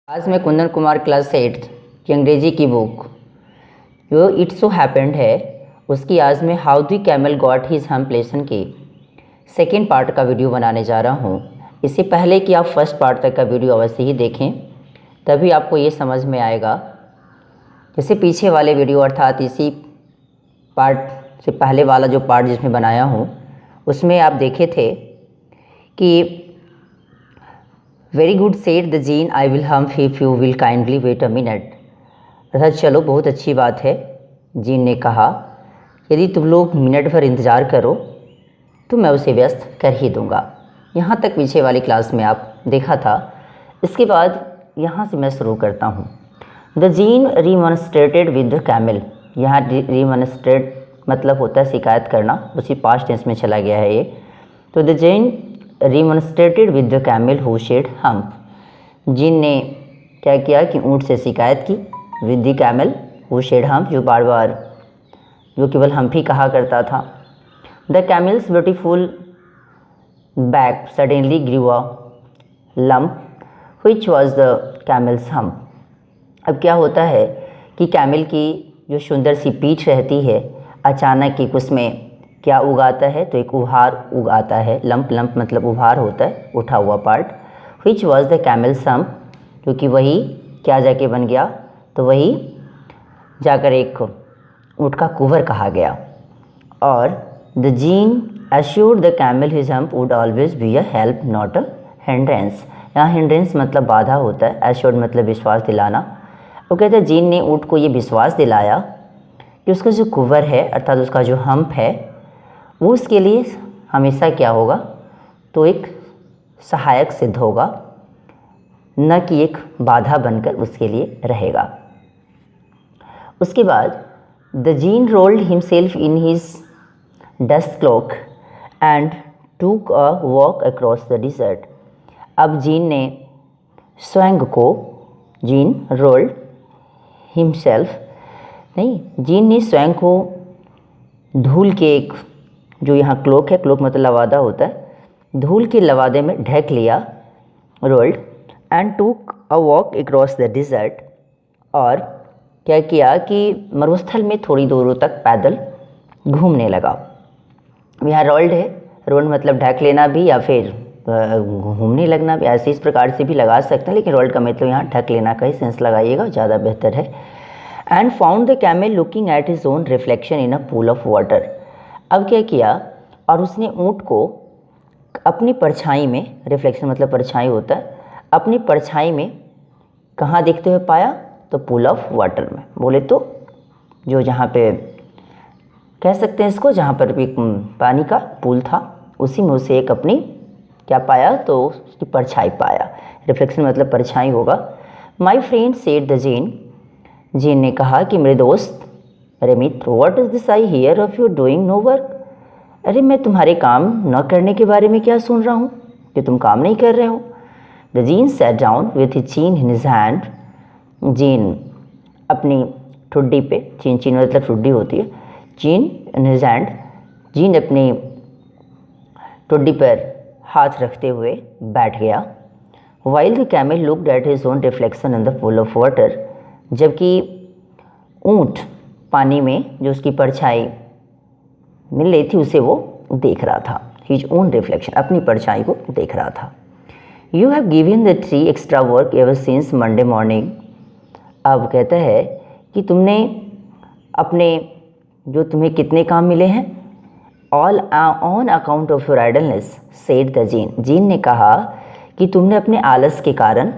आज मैं कुंदन कुमार क्लास 8 की अंग्रेजी की बुक जो इट सो हैपेंड है उसकी आज मैं how the camel got his hump lesson की सेकेंड पार्ट का वीडियो बनाने जा रहा हूँ। इससे पहले कि आप फर्स्ट पार्ट तक का वीडियो अवश्य ही देखें, तभी आपको ये समझ में आएगा। जैसे पीछे वाले वीडियो अर्थात इसी पार्ट से पहले वाला जो पार्ट जिसमें बनाया हूँ उसमें आप देखे थे कि very good said the Djinn I will hump if you will kindly wait a minute, अर्थात चलो बहुत अच्छी बात है। जीन ने कहा यदि तुम लोग मिनट भर इंतज़ार करो तो मैं उसे व्यस्त कर ही दूंगा। यहाँ तक पीछे वाली क्लास में आप देखा था। इसके बाद यहाँ से मैं शुरू करता हूँ। The djinn remonstrated with the camel. यहाँ रिमॉन्स्ट्रेट मतलब होता है शिकायत करना, उसी पास्ट टेंस में चला गया है ये। तो the djinn remonstrated with the camel who shed hump. Djinn ने क्या किया कि ऊँट से शिकायत की। With the camel who shed hump, जो बार बार जो केवल हम्प ही कहा करता था। The camel's beautiful back suddenly grew a lump which was the camel's hump. अब क्या होता है कि कैमल की जो सुंदर सी पीठ रहती है, अचानक एक उसमें क्या उगाता है, तो एक उभार उगाता है। लंप लंप मतलब उभार होता है, उठा हुआ part. Which was the camel's hump, क्योंकि वही क्या जाके बन गया, तो वही जाकर एक ऊँट का कुवर कहा गया। और the gene assured the camel his hump would always be a help not a hindrance. यहाँ हिंड्रेंस मतलब बाधा होता है, एश्योर्ड मतलब विश्वास दिलाना। वो कहते हैं जीन ने ऊँट को ये विश्वास दिलाया कि उसका जो कुवर है अर्थात उसका जो हम्प है वो उसके लिए हमेशा क्या होगा, तो एक सहायक सिद्ध होगा, न कि एक बाधा बनकर उसके लिए रहेगा। उसके बाद the djinn rolled himself in his dust cloak and took a walk across the desert. अब जीन ने स्वयं को, जीन रोल्ड हिमसेल्फ नहीं, जीन ने स्वयं को धूल के एक जो यहाँ क्लोक है, क्लोक मतलब लवादा होता है, धूल के लवादे में ढक लिया, rolled, and took a walk across the dessert. और क्या किया कि मरुस्थल में थोड़ी दूरों तक पैदल घूमने लगा। यहाँ रोल्ड है, रोल्ड मतलब ढक लेना भी या फिर घूमने लगना भी, ऐसे इस प्रकार से भी लगा सकते हैं, लेकिन रोल्ड का मतलब यहाँ ढक लेना का ही सेंस लगाइएगा, ज़्यादा बेहतर है। And found the camel looking at his own reflection in a pool of water. अब क्या किया, और उसने ऊँट को अपनी परछाई में, रिफ्लेक्शन मतलब परछाई होता है, अपनी परछाई में कहाँ देखते हुए पाया, तो पूल ऑफ वाटर में। बोले तो जो जहाँ पे कह सकते हैं इसको, जहाँ पर भी पानी का पूल था उसी में उसे एक अपनी क्या पाया, तो उसकी परछाई पाया। रिफ्लेक्शन मतलब परछाई होगा। My friend said the djinn, djinn ने कहा कि मेरे दोस्त, अरे मित्र, what is this I hear of you doing no work. अरे मैं तुम्हारे काम न करने के बारे में क्या सुन रहा हूँ कि तुम काम नहीं कर रहे हो। The gene sat down with his चीन इन हिज हैंड। जीन अपनी ठुड्डी पे, चीन चीन मतलब ठुड्डी होती है, चीन इन हिज हैंड, जीन अपनी ठुड्डी पर हाथ रखते हुए बैठ गया। While the camel looked at his own reflection in the pool of water. जबकि ऊँट पानी में जो उसकी परछाई मिल रही थी उसे वो देख रहा था। हिज ओन रिफ्लेक्शन, अपनी परछाई को देख रहा था। You have given the tree extra work ever since Monday morning. अब कहता है कि तुमने अपने, जो तुम्हें कितने काम मिले हैं, all on account of your idleness said the djinn. Djinn ने कहा कि तुमने अपने आलस के कारण,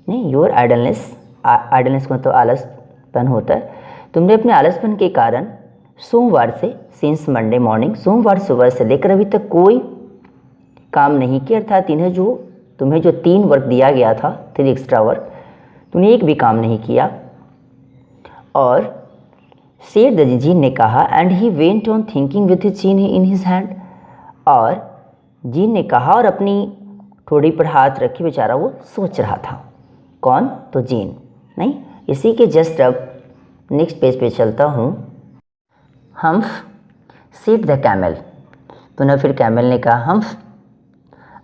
नहीं, योर आइडलनेस, आइडलनेस को तो आलसपन होता है, तुमने अपने आलसपन के कारण सोमवार से, सिंस मंडे मॉर्निंग, सोमवार सुबह से लेकर अभी तक कोई काम नहीं किया। अर्थात तुम्हें जो 3 वर्क दिया गया था, 3 एक्स्ट्रा वर्क, तुमने एक भी काम नहीं किया। और सेड द जीन ने कहा and he went on thinking with his चीन इन हिज हैंड। और जीन ने कहा और अपनी ठोड़ी पर हाथ रखे बेचारा वो सोच रहा था। कौन, तो जीन। नहीं, इसी के जस्ट अब नेक्स्ट पेज पे चलता हूँ। हम्फ सेड द कैमल, तो ना फिर कैमल ने कहा humph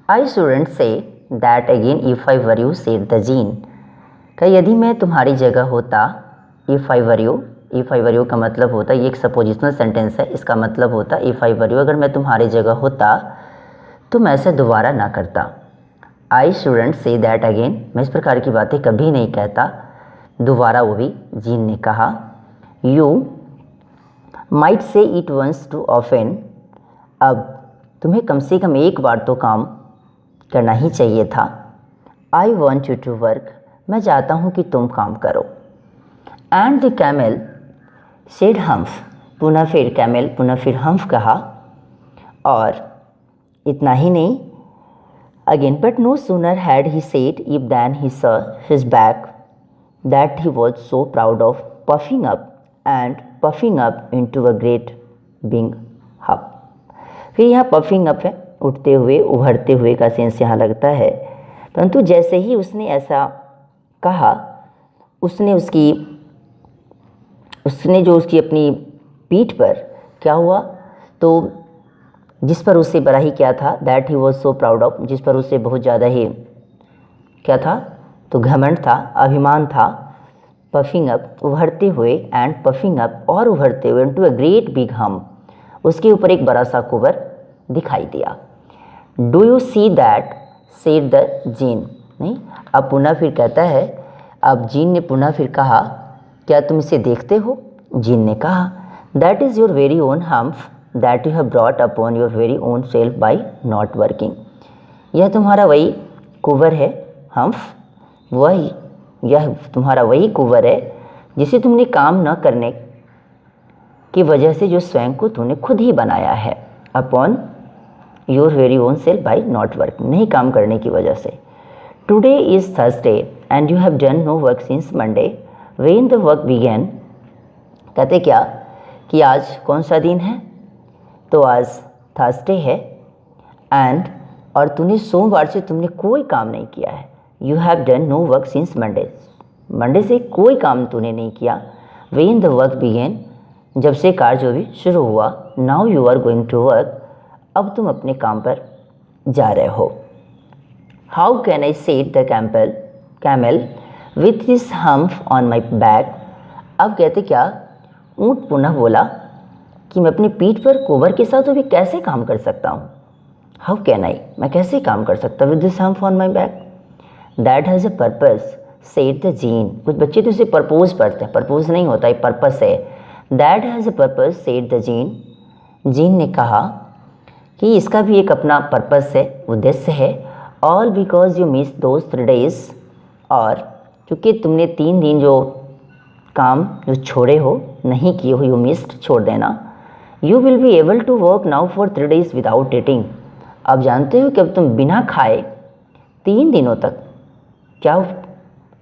I shouldn't say that again if I were you, said the djinn. क्या यदि मैं तुम्हारी जगह होता, if I were you, if I were you का मतलब होता, ये एक सपोजिशनल सेंटेंस है, इसका मतलब होता इफ़ आई वर यू, अगर मैं तुम्हारी जगह होता तो मैं ऐसे दोबारा ना करता। आई शुडंट से दैट अगेन, मैं इस प्रकार की बातें कभी नहीं कहता दोबारा, वो भी जीन ने कहा। You might say it once too often, अब तुम्हें कम से कम एक बार तो काम करना ही चाहिए था। I want you to work, मैं चाहता हूँ कि तुम काम करो। And the camel said humph, पुनः फिर कैमल पुनः फिर हम्फ कहा। और इतना ही नहीं, again but no sooner had he said if then he saw his back that he was so proud of puffing up and puffing up into a great big hub. फिर यहाँ पफिंग अप है, उठते हुए उभरते हुए का sense यहाँ लगता है, परंतु जैसे ही उसने ऐसा कहा, उसने जो उसकी अपनी पीठ पर क्या हुआ, तो जिस पर उससे बड़ा ही क्या था, that he was so proud of, जिस पर उससे बहुत ज़्यादा ही क्या था, तो घमंड था, अभिमान था। पफिंग अप उभरते हुए, एंड पफिंग अप और उभरते हुए, इनटू अ ग्रेट बिग हम, उसके ऊपर एक बड़ा सा कुबर दिखाई दिया। Do you see that said the gene, नहीं, अब पुनः फिर कहता है, अब जीन ने पुनः फिर कहा, क्या तुम इसे देखते हो? जीन ने कहा, that is your very own humph that you have brought upon your very own self by not working, यह तुम्हारा वही कुवर है, हम्फ वही, यह तुम्हारा वही कुवर है जिसे तुमने काम न करने की वजह से, जो स्वयं को तुमने खुद ही बनाया है, upon your very own self by not working, नहीं काम करने की वजह से। Today is Thursday and you have done no work since Monday when the work began, कहते क्या कि आज कौन सा दिन है, तो आज थर्सडे है, एंड और तूने सोमवार से तुमने कोई काम नहीं किया है। You have done no work since Monday, Monday से कोई काम तूने नहीं किया। व्हेन द वर्क बिगेन, जब से कार्य भी शुरू हुआ। Now you are going to work, अब तुम अपने काम पर जा रहे हो। How can I set the camel with this humph on my back, अब कहते क्या, ऊँट पुनः बोला कि मैं अपनी पीठ पर कोबर के साथ भी कैसे काम कर सकता हूँ। हाउ कैन आई, मैं कैसे काम कर सकता हूँ, with this humph on my back, that has a purpose said the gene, कुछ बच्चे तो इसे परपोज पढ़ते हैं, परपोज नहीं होता है, पर्पस है। That has a purpose said the djinn, djinn ने कहा कि इसका भी एक अपना पर्पस है, उद्देश्य है। All because you miss those 3 days, और क्योंकि तुमने 3 दिन जो काम जो छोड़े हो, नहीं किए हो, यू मिस्ड, छोड़ देना। You will be able to work now for 3 days without eating, अब जानते हो कि अब तुम बिना खाए 3 दिनों तक क्या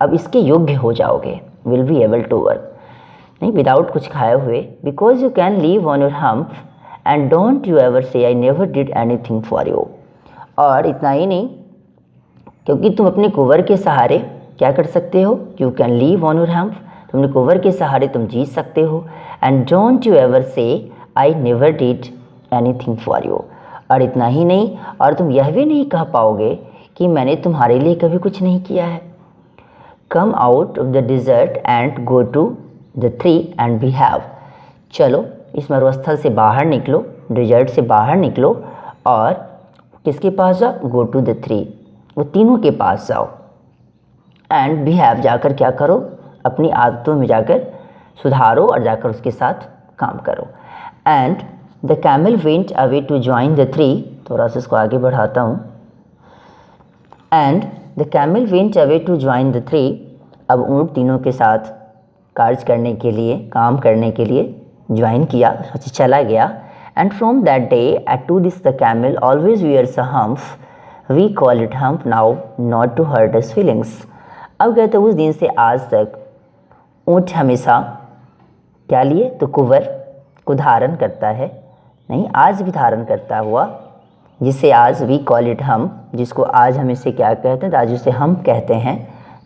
अब इसके योग्य हो जाओगे। Will be able to work, नहीं विदाउट कुछ खाए हुए। Because you can live on your humph and don't you ever say I never did anything for you, और इतना ही नहीं, क्योंकि तुम अपने कुंवर के सहारे क्या कर सकते हो, you can live on your humph, तुमने कुंवर के सहारे तुम जी सकते हो। And don't you ever say I never did anything for you, और इतना ही नहीं, और तुम यह भी नहीं कह पाओगे कि मैंने तुम्हारे लिए कभी कुछ नहीं किया है। Come out of the desert and go to the tree and behave, चलो इस मरुस्थल से बाहर निकलो, डिजर्ट से बाहर निकलो, और किसके पास जाओ, गो टू द ट्री, वो तीनों के पास जाओ। एंड बी हैव, जाकर क्या करो, अपनी आदतों में जाकर सुधारो और जाकर उसके साथ काम करो। And the camel went away to join the tree, थोड़ा सा इसको आगे बढ़ाता हूँ। And the camel went away to join the tree, अब ऊँट तीनों के साथ कार्य करने के लिए, काम करने के लिए ज्वाइन किया, चला गया। And from that day at to this the camel always wears a humph, we call it humph now not to hurt his feelings, अब कहते उस दिन से आज तक ऊँट हमेशा क्या लिए, तो कुंवर को धारण करता है, नहीं आज भी धारण करता हुआ, जिसे आज वी कॉल इट हम, जिसको आज हम इसे क्या कहते हैं, आज उसे हम कहते हैं।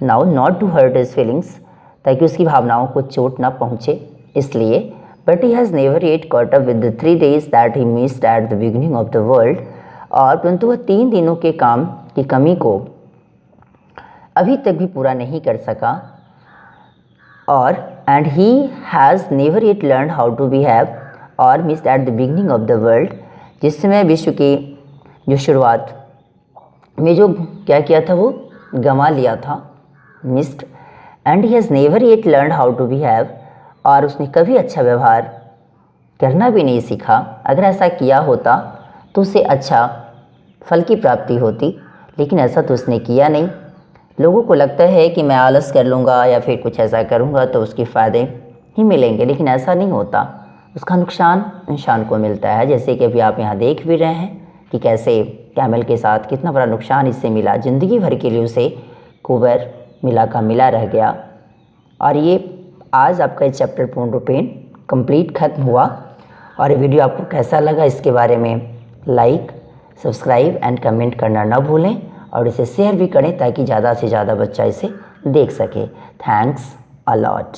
Now not to hurt his feelings, ताकि उसकी भावनाओं को चोट ना पहुँचे इसलिए। But he has never yet caught up with the 3 days that he missed at the beginning of the world, और परंतु वह 3 दिनों के काम की कमी को अभी तक भी पूरा नहीं कर सका, और and he has never it learn how to behave और missed at the beginning of the world, जिस समय विश्व की जो शुरुआत में जो क्या किया था वो गंवा लिया था, missed. And he has never it learn how to behave, और उसने कभी अच्छा व्यवहार करना भी नहीं सीखा। अगर ऐसा किया होता तो उसे अच्छा फल की प्राप्ति होती, लेकिन ऐसा तो उसने किया नहीं। लोगों को लगता है कि मैं आलस कर लूँगा या फिर कुछ ऐसा करूँगा तो उसके फ़ायदे ही मिलेंगे, लेकिन ऐसा नहीं होता, उसका नुकसान इंसान को मिलता है। जैसे कि अभी आप यहाँ देख भी रहे हैं कि कैसे कैमल के साथ कितना बड़ा नुकसान इससे मिला, ज़िंदगी भर के लिए उसे कुबर मिला का मिला रह गया। और ये आज आपका ये चैप्टर पूर्ण रूपेण कंप्लीट खत्म हुआ। और ये वीडियो आपको कैसा लगा इसके बारे में लाइक, सब्सक्राइब एंड कमेंट करना ना भूलें, और इसे शेयर भी करें ताकि ज़्यादा से ज़्यादा बच्चा इसे देख सके। Thanks a lot.